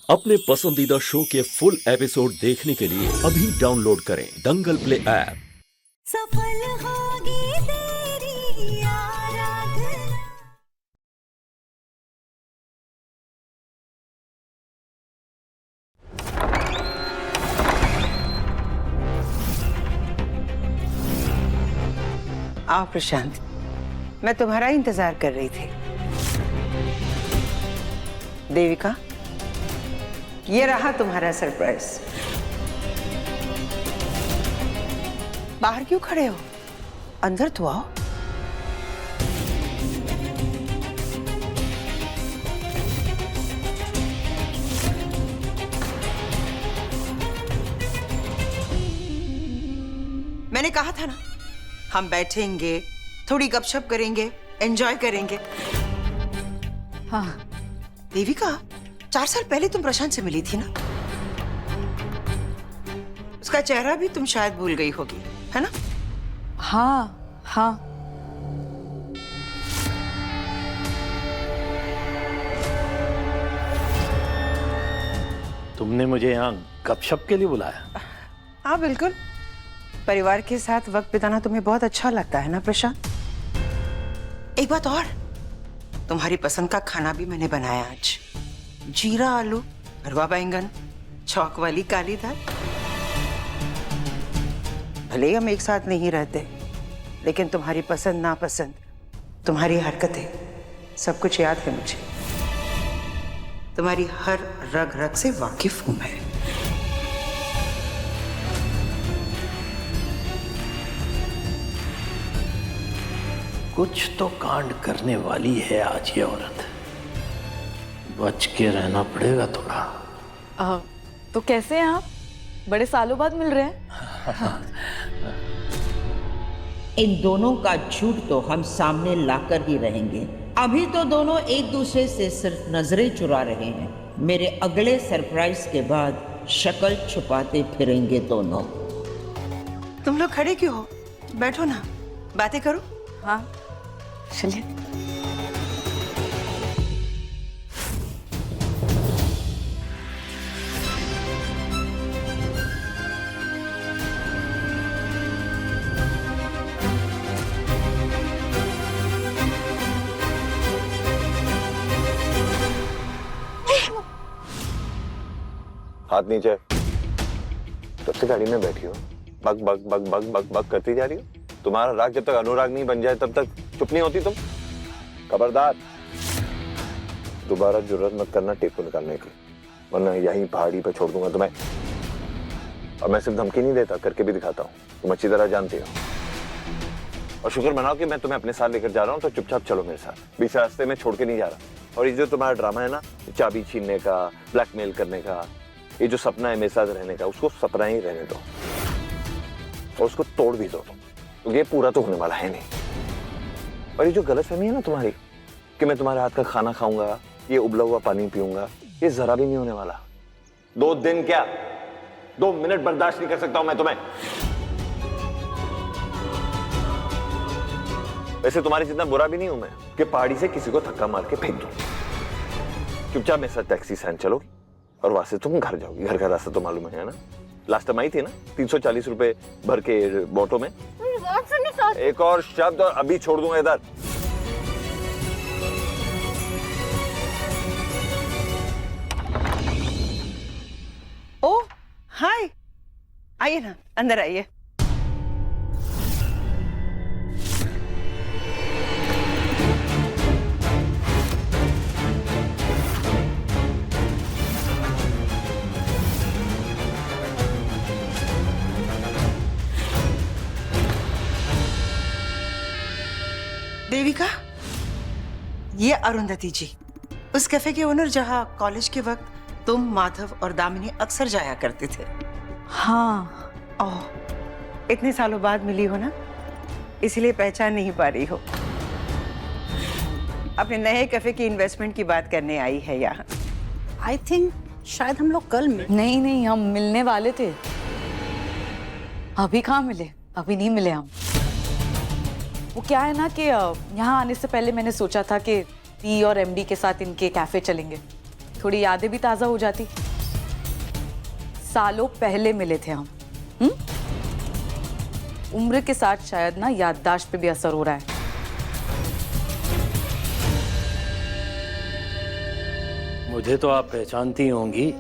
अपने पसंदीदा शो के फुल एपिसोड देखने के लिए अभी डाउनलोड करें दंगल प्ले ऐप। सफल होगी तेरी आराधना। आओ प्रशांत, मैं तुम्हारा इंतजार कर रही थी। देविका, ये रहा तुम्हारा सरप्राइज। बाहर क्यों खड़े हो? अंदर तो आओ। मैंने कहा था ना, हम बैठेंगे, थोड़ी गपशप करेंगे, एंजॉय करेंगे। हाँ। देविका, 4 साल पहले तुम प्रशांत से मिली थी ना? उसका चेहरा भी तुम शायद भूल गई होगी, है ना? हाँ हाँ। तुमने मुझे यहाँ गपशप के लिए बुलाया? हाँ बिल्कुल। परिवार के साथ वक्त बिताना तुम्हें बहुत अच्छा लगता है ना प्रशांत? एक बात और, तुम्हारी पसंद का खाना भी मैंने बनाया आज। जीरा आलू, भरवा बैंगन, छौंक वाली काली दाल। भले ही हम एक साथ नहीं रहते, लेकिन तुम्हारी पसंद नापसंद, तुम्हारी हरकतें, सब कुछ याद है मुझे। तुम्हारी हर रग रग से वाकिफ हूं मैं। कुछ तो कांड करने वाली है आज ये औरत। बच के रहना पड़ेगा थोड़ा। तो कैसे हैं आप? बड़े सालों बाद मिल रहे हैं। इन दोनों का झूठ तो हम सामने लाकर ही रहेंगे। अभी तो दोनों एक दूसरे से सिर्फ नजरें चुरा रहे हैं। मेरे अगले सरप्राइज के बाद शक्ल छुपाते फिरेंगे दोनों। तुम लोग खड़े क्यों हो? बैठो ना, बातें करो। हाँ चलिए। हाथ नीचे। तब से गाड़ी में बैठी हो, bug bug bug bug bug bug करती जा रही हो। तुम्हारा राग जब तक अनुराग नहीं बन जाए तब तक चुप नहीं होती तुम। खबरदार, दोबारा जुर्रत मत करना टेप को निकालने की, वरना यहीं पहाड़ी पर छोड़ दूंगा तुम्हें। और मैं सिर्फ धमकी नहीं देता, करके भी दिखाता हूँ, तुम अच्छी तरह जानती हो। और शुक्र मनाओ कि मैं तुम्हें अपने साथ लेकर जा रहा हूँ, तो चुपचाप चलो मेरे साथ। बीच रास्ते में छोड़ के नहीं जा रहा। और ये जो तुम्हारा ड्रामा है ना, चाबी छीनने का, ब्लैकमेल करने का, ये जो सपना है मेरे साथ रहने का, उसको सपना ही रहने दो और उसको तोड़ भी दो, तो ये पूरा तो होने वाला है नहीं। और ये जो गलतफहमी है ना तुम्हारी कि मैं तुम्हारे हाथ का खाना खाऊंगा, ये उबला हुआ पानी पीऊंगा, ये जरा भी नहीं होने वाला। 2 दिन क्या, 2 मिनट बर्दाश्त नहीं कर सकता हूं मैं तुम्हें। वैसे तुम्हारी जितना बुरा भी नहीं हूं मैं कि पहाड़ी से किसी को धक्का मार के फेंक दूं। चुपचाप मेरे साथ टैक्सी स्टैंड चलोगी और वहां से तुम घर जाओगी। घर का रास्ता तो मालूम है ना? लास्ट टाइम आई थी ना 340 रुपए भर के ऑटो में। एक और शब्द और अभी छोड़ दूंगा इधर। ओ हाय, आइए ना, अंदर आइए। देविका, ये अरुंधति जी, उस कैफे के ओनर जहाँ कॉलेज के वक्त तुम, माधव और दामिनी अक्सर जाया करते थे। हाँ। ओह, इतने सालों बाद मिली हो ना, इसलिए पहचान नहीं पा रही हो। अपने नए कैफे की इन्वेस्टमेंट की बात करने आई है यहाँ। आई थिंक शायद हम लोग कल मिले। नहीं, हम मिलने वाले थे। अभी कहाँ मिले? अभी नहीं मिले हम। वो क्या है ना कि यहाँ आने से पहले मैंने सोचा था कि पी और एमडी के साथ इनके कैफे चलेंगे, थोड़ी यादें भी ताजा हो जाती। सालों पहले मिले थे हम। उम्र के साथ शायद ना याददाश्त पे भी असर हो रहा है। मुझे तो आप पहचानती होंगी,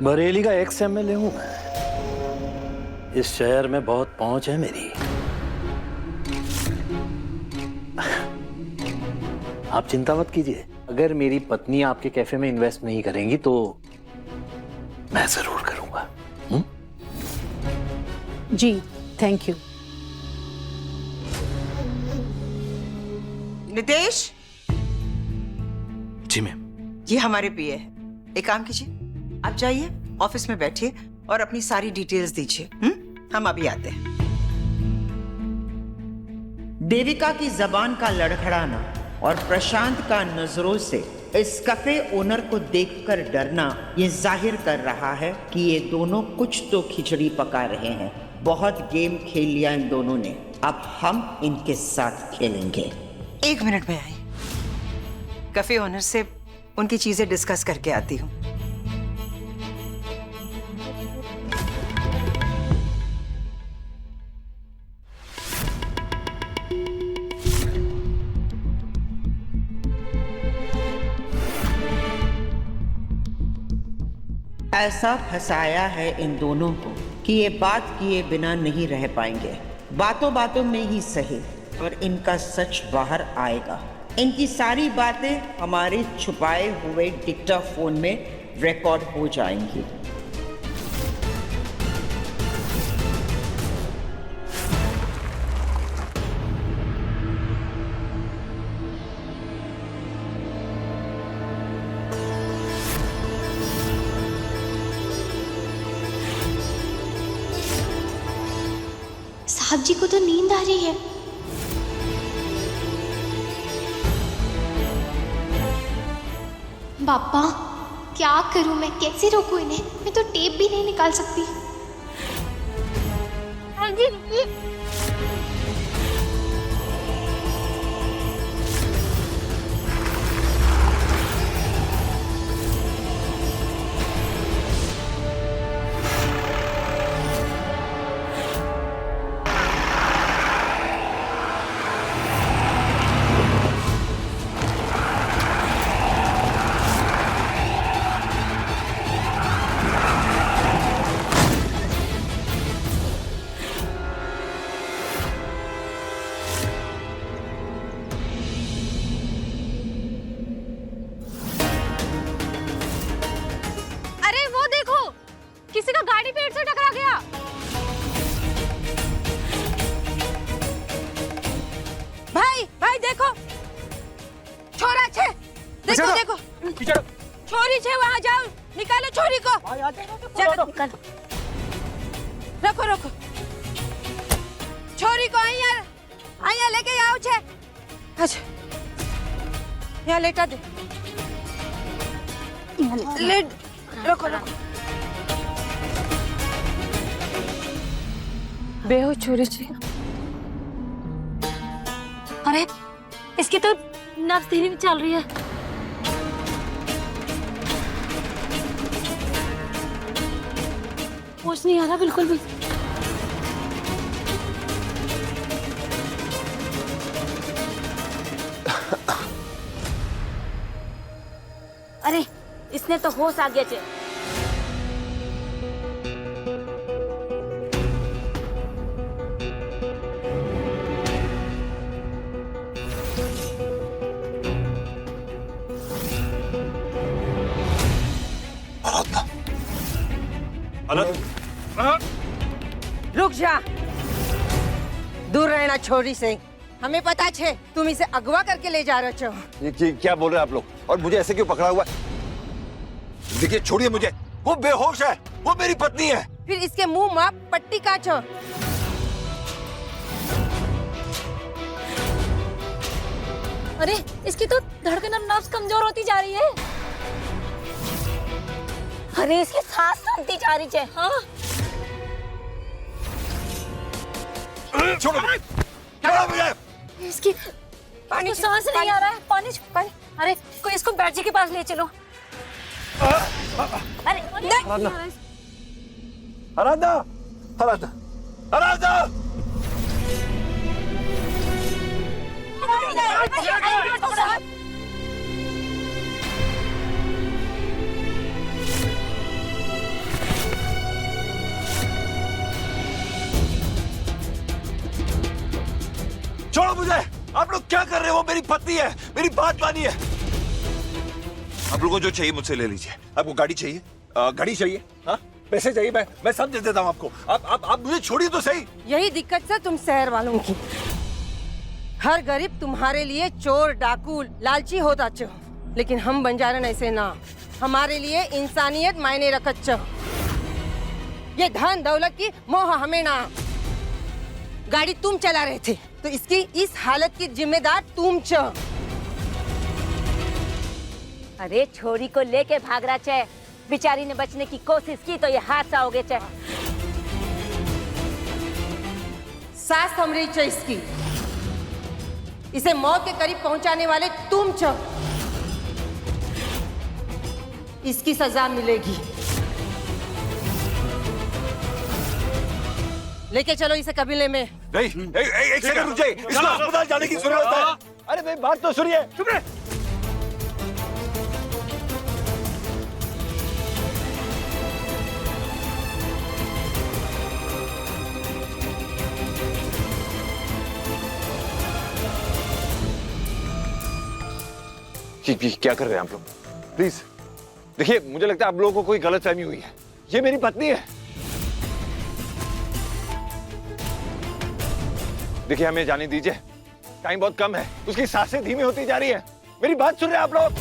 बरेली का एक्स एमएलए हूं मैं। इस शहर में बहुत पहुंच है मेरी। आप चिंता मत कीजिए, अगर मेरी पत्नी आपके कैफे में इन्वेस्ट नहीं करेंगी तो मैं जरूर करूंगा। जी thank you. Nitesh, ji ma'am. ये हमारे पीए है। एक काम कीजिए, आप जाइए ऑफिस में बैठिए और अपनी सारी डिटेल्स दीजिए। हम अभी आते हैं। देविका की जबान का लड़खड़ाना और प्रशांत का नजरों से इस कैफे ओनर को देखकर डरना ये जाहिर कर रहा है कि ये दोनों कुछ तो खिचड़ी पका रहे हैं। बहुत गेम खेल लिया इन दोनों ने, अब हम इनके साथ खेलेंगे। 1 मिनट में आई, कैफे ओनर से उनकी चीजें डिस्कस करके आती हूँ। ऐसा फंसाया है इन दोनों को कि ये बात किए बिना नहीं रह पाएंगे। बातों बातों में ही सही और इनका सच बाहर आएगा। इनकी सारी बातें हमारे छुपाए हुए डिक्टाफोन में रिकॉर्ड हो जाएंगी। साहब जी को तो नींद आ रही है। पापा क्या करूं मैं, कैसे रोकूं इन्हें? मैं तो टेप भी नहीं निकाल सकती। हाँ जी रुकिए। किसी का गाड़ी पेड़ से टकरा गया। भाई भाई देखो, छोरा छे, देखो देखो, छोरी छे, वहाँ जाओ, निकालो छोरी को। चलो निकालो, रखो रखो छोरी को। आइया लेके आओ छे। अच्छा यहाँ लेटा दे, ले रखो रखो। बेहोश छोरी छे। अरे इसकी तो नब्ज धीरे में चल रही है। होश नहीं आ रहा बिल्कुल भी। अरे इसने तो होश आ गया छे। रुक जा, दूर रहना छोरी से। हमें पता छे तुम इसे अगवा करके ले जा रहे हो। ये क्या बोल रहे हैं आप लोग? और मुझे ऐसे क्यों पकड़ा हुआ है? देखिए छोड़िए मुझे, वो बेहोश है, वो मेरी पत्नी है। फिर इसके मुंह में पट्टी काटो। अरे इसकी तो धड़कन और नब्ज कमजोर होती जा रही है। अरे इसकी सांस थमती जा रही है। हाँ छोड़ो मुझे। इसकी पानी सांस नहीं आ रहा है। पानी पानी अरे कोई इसको बैट जी के पास ले चलो। अरे आराधना आराधना आराधना आराधना छोड़ो मुझे। आप लोग क्या कर रहे हो? मेरी पत्नी है, मेरी बात मानिए। आप लोगों को जो चाहिए मुझसे ले लीजिए। आपको गाड़ी चाहिए? गाड़ी चाहिए? हाँ, पैसे चाहिए? मैं सब दे देता हूँ आपको। आप मुझे छोड़िए तो सही। यही दिक्कत है तुम शहर वालों की। हर गरीब तुम्हारे लिए चोर डाकू लालची होता चाहो, लेकिन हम बंजारन ऐसे ना। हमारे लिए इंसानियत मायने रखत चाहो। ये धन दौलत की मोह हमें ना। गाड़ी तुम चला रहे थे तो इसकी इस हालत की जिम्मेदार तुम छ। अरे छोरी को लेके भाग रहा चे। बेचारी ने बचने की कोशिश की तो ये हादसा हो गया चे। सास हमरी छ इसकी। इसे मौत के करीब पहुंचाने वाले तुम छ। इसकी सजा मिलेगी। लेके चलो इसे कबीले में। नहीं, एक सेकंड रुक जाइए। इसको अस्पताल जाने की जरूरत है। अरे मेरी बात तो सुनिए। चुप रहे। क्या कर रहे हैं आप लोग? प्लीज देखिए, मुझे लगता है आप लोगों को कोई गलतफहमी हुई है। ये मेरी पत्नी है। देखिए, हमें जाने दीजिए। टाइम बहुत कम है। उसकी सांसें धीमी होती जा रही है। मेरी बात सुन रहे हैं आप लोग?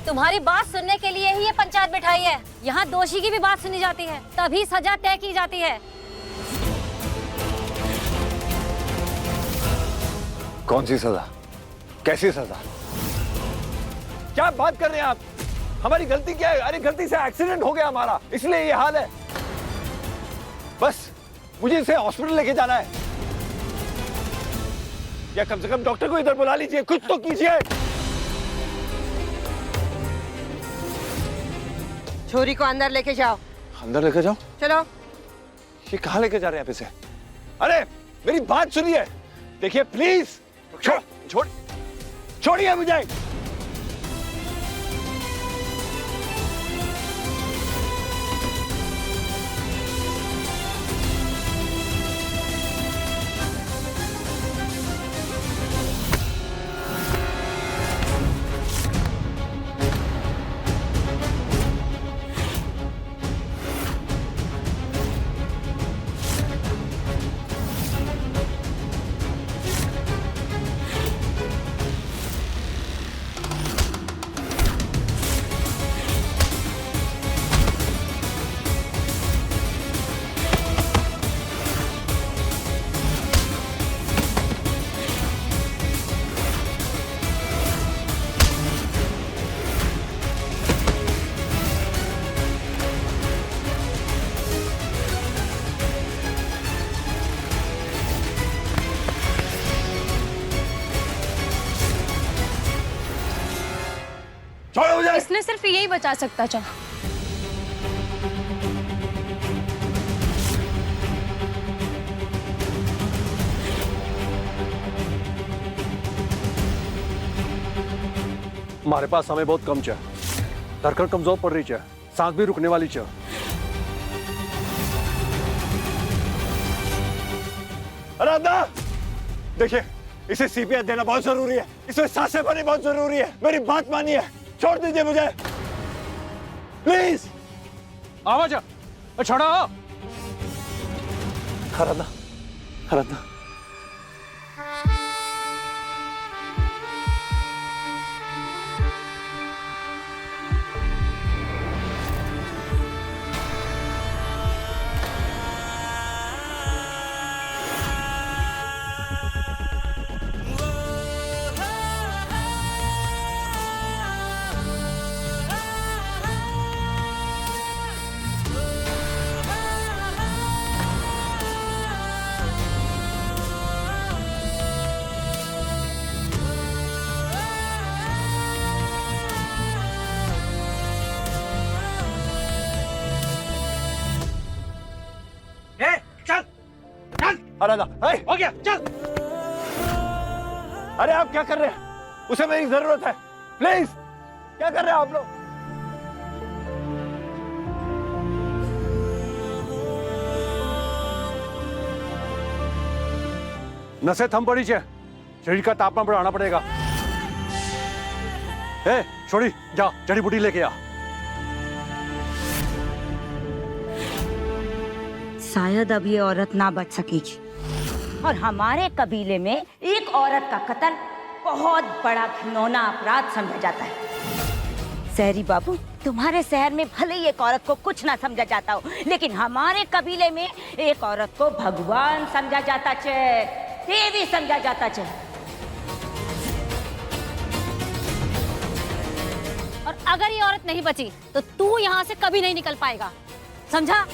तुम्हारी बात सुनने के लिए ही ये पंचायत बिठाई है। यहाँ दोषी की भी बात सुनी जाती है, तभी सजा तय की जाती है। कौन सी सजा? कैसी सजा? क्या बात कर रहे हैं आप? हमारी गलती क्या है? अरे गलती से एक्सीडेंट हो गया हमारा, इसलिए ये हाल है। बस मुझे इसे हॉस्पिटल लेके जाना है। या कम से कम डॉक्टर को इधर बुला लीजिए। कुछ तो कीजिए। छोरी को अंदर लेके जाओ। अंदर लेके जाओ? चलो। ये कहाँ लेके जा रहे हैं आप इसे? अरे मेरी बात सुनिए। देखिए प्लीज छोड़िए मुझे। इसने सिर्फ यही बचा सकता था। हमारे पास समय बहुत कम है। धड़कन कमजोर पड़ रही है, सांस भी रुकने वाली है। आराधना, देखिए इसे सीपीआर देना बहुत जरूरी है। इसे सांसें भरनी बहुत जरूरी है। मेरी बात मानिए। छोड़ दीजिए मुझे प्लीज। आवाज छोड़ो। आराधना, आराधना, अरे हो गया, चल। अरे आप क्या कर रहे हैं? उसे मेरी जरूरत है, प्लीज। क्या कर रहे हैं आप लोग? नसें थम पड़ी है, शरीर का तापमान बढ़ाना पड़ेगा। ए, छोड़ी, जा जड़ी बूटी लेके आ। शायद अब ये औरत ना बच सकेगी और हमारे कबीले में एक औरत का कत्ल बहुत बड़ा घिनौना अपराध समझा जाता है। शहरी बाबू, तुम्हारे शहर में भले ही एक औरत को कुछ ना समझा जाता हो, लेकिन हमारे कबीले में एक औरत को भगवान समझा जाता है, देवी समझा जाता है। और अगर ये औरत नहीं बची तो तू यहाँ से कभी नहीं निकल पाएगा, समझा?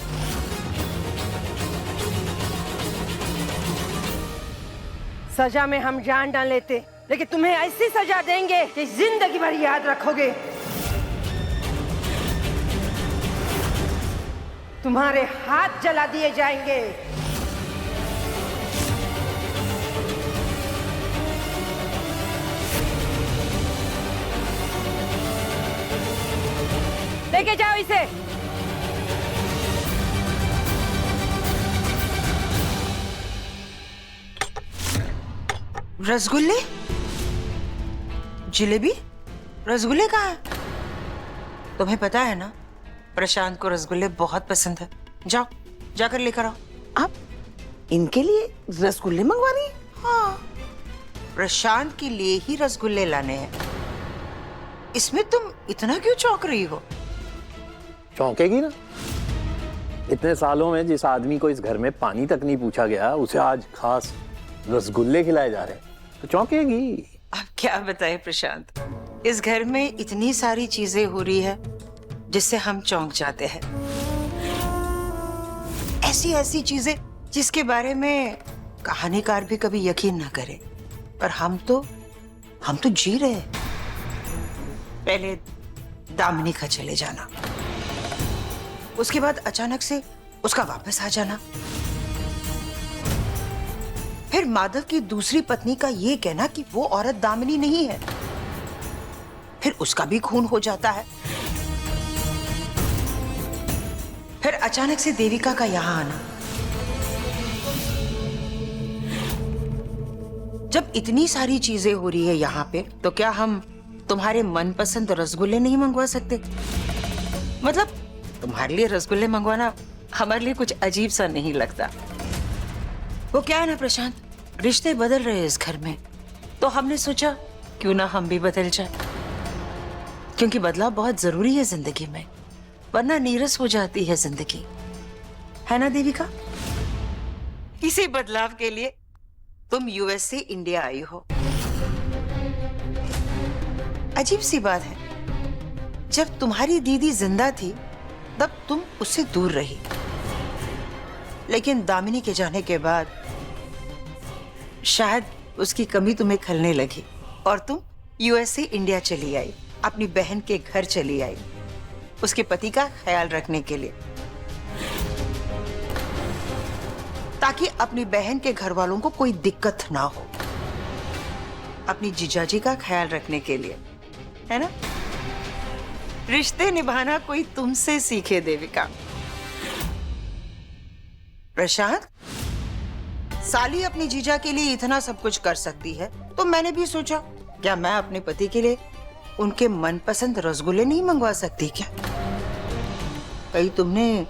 सजा में हम जान डाल लेते, लेकिन तुम्हें ऐसी सजा देंगे कि जिंदगी भर याद रखोगे। तुम्हारे हाथ जला दिए जाएंगे। लेके जाओ इसे। रसगुल्ले, जिलेबी, रसगुल्ले कहाँ है? तुम्हें पता है ना, प्रशांत को रसगुल्ले बहुत पसंद है। जाओ, जाकर लेकर आओ। आप इनके लिए रसगुल्ले मंगवा रही हैं? हाँ, प्रशांत के लिए ही रसगुल्ले लाने हैं। इसमें तुम इतना क्यों चौंक रही हो? चौंकेगी ना, इतने सालों में जिस आदमी को इस घर में पानी तक नहीं पूछा गया, उसे आज खास रसगुल्ले खिलाए जा रहे हैं, तो चौंकेगी। अब क्या बताए प्रशांत, इस घर में इतनी सारी चीजें हो रही है जिससे हम चौंक जाते हैं। ऐसी ऐसी चीजें जिसके बारे में कहानीकार भी कभी यकीन ना करे, पर हम तो जी रहे हैं। पहले दामिनी का चले जाना, उसके बाद अचानक से उसका वापस आ जाना, फिर माधव की दूसरी पत्नी का ये कहना कि वो औरत दामिनी नहीं है, फिर उसका भी खून हो जाता है, फिर अचानक से देविका का यहां आना। जब इतनी सारी चीजें हो रही है यहाँ पे, तो क्या हम तुम्हारे मनपसंद रसगुल्ले नहीं मंगवा सकते? मतलब तुम्हारे लिए रसगुल्ले मंगवाना हमारे लिए कुछ अजीब सा नहीं लगता। वो क्या है ना प्रशांत, रिश्ते बदल रहे हैं इस घर में, तो हमने सोचा क्यों ना हम भी बदल जाए, क्योंकि बदलाव बहुत जरूरी है जिंदगी में, वरना नीरस हो जाती है जिंदगी, है ना देविका? इसी बदलाव के लिए तुम यूएस से इंडिया आई हो। अजीब सी बात है, जब तुम्हारी दीदी जिंदा थी तब तुम उससे दूर रही, लेकिन दामिनी के जाने के बाद शायद उसकी कमी तुम्हें खलने लगी और तुम यूएस से इंडिया चली आई, अपनी बहन के घर चली आई, उसके पति का ख्याल रखने के लिए, ताकि अपनी बहन के घर वालों को कोई दिक्कत ना हो, अपनी जीजाजी का ख्याल रखने के लिए, है ना? रिश्ते निभाना कोई तुमसे सीखे देविका। प्रशांत, साली अपनी जीजा के लिए इतना सब कुछ कर सकती है, तो मैंने भी सोचा क्या मैं अपने पति के लिए उनके मनपसंद रसगुल्ले नहीं मंगवा सकती क्या? कहीं तुमने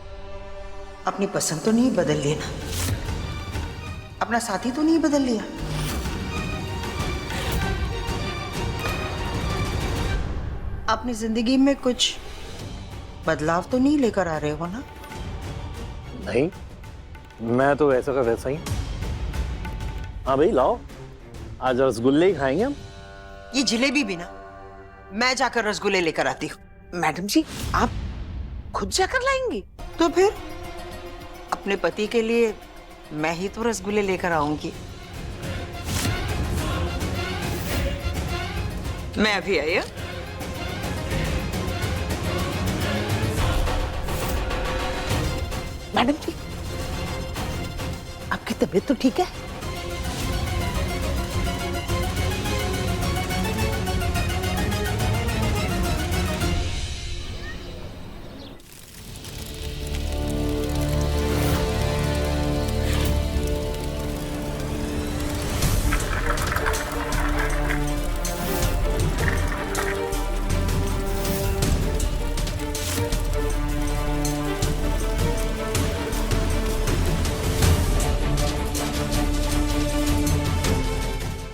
अपनी पसंद तो नहीं बदल ली ना? अपना साथी तो नहीं बदल लिया? अपनी जिंदगी में कुछ बदलाव तो नहीं लेकर आ रहे हो ना? नहीं, मैं तो वैसा का वैसा ही। हाँ भाई लाओ, आज रसगुल्ले ही खाएंगे हम। ये जिलेबी भी ना, मैं जाकर रसगुल्ले लेकर आती हूँ। मैडम जी, आप खुद जाकर लाएंगी? तो फिर अपने पति के लिए मैं ही तो रसगुल्ले लेकर आऊंगी। मैं अभी आई हूँ। मैडम जी, आपकी तबीयत तो ठीक है?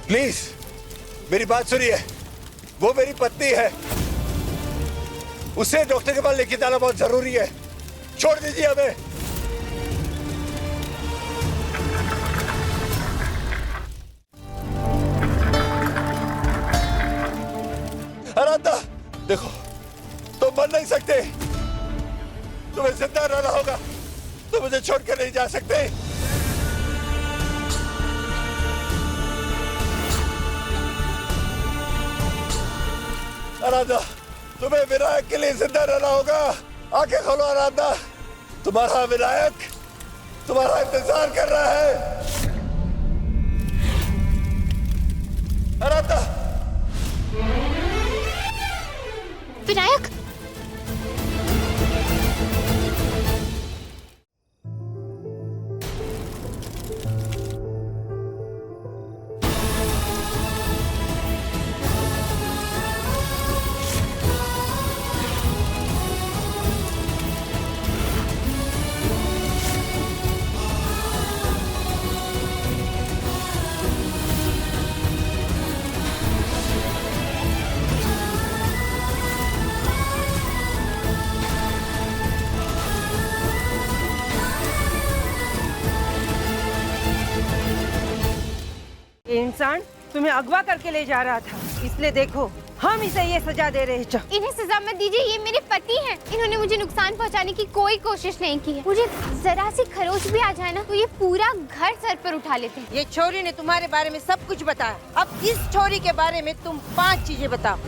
प्लीज मेरी बात सुनिए, वो मेरी पत्नी है, उसे डॉक्टर के पास लेके जाना बहुत जरूरी है। छोड़ दीजिए हमें। आराधना देखो, तुम मर नहीं सकते, तुम्हें जिंदा रहना होगा, तुम मुझे छोड़ कर नहीं जा सकते। आराधना, तुम्हें विनायक के लिए जिंदा रहना होगा। आंखें खोलो आराधना, तुम्हारा विनायक तुम्हारा इंतजार कर रहा है। आराधना। विनायक, ये इंसान तुम्हें अगवा करके ले जा रहा था, इसलिए देखो हम इसे ये सजा दे रहे हैं। इन्हें सजा मत दीजिए, ये मेरे पति हैं। इन्होंने मुझे नुकसान पहुंचाने की कोई कोशिश नहीं की है। मुझे जरा सी खरोच भी आ जाए ना तो ये पूरा घर सर पर उठा लेते हैं। ये छोरी ने तुम्हारे बारे में सब कुछ बताया, अब इस छोरी के बारे में तुम 5 चीजें बताओ।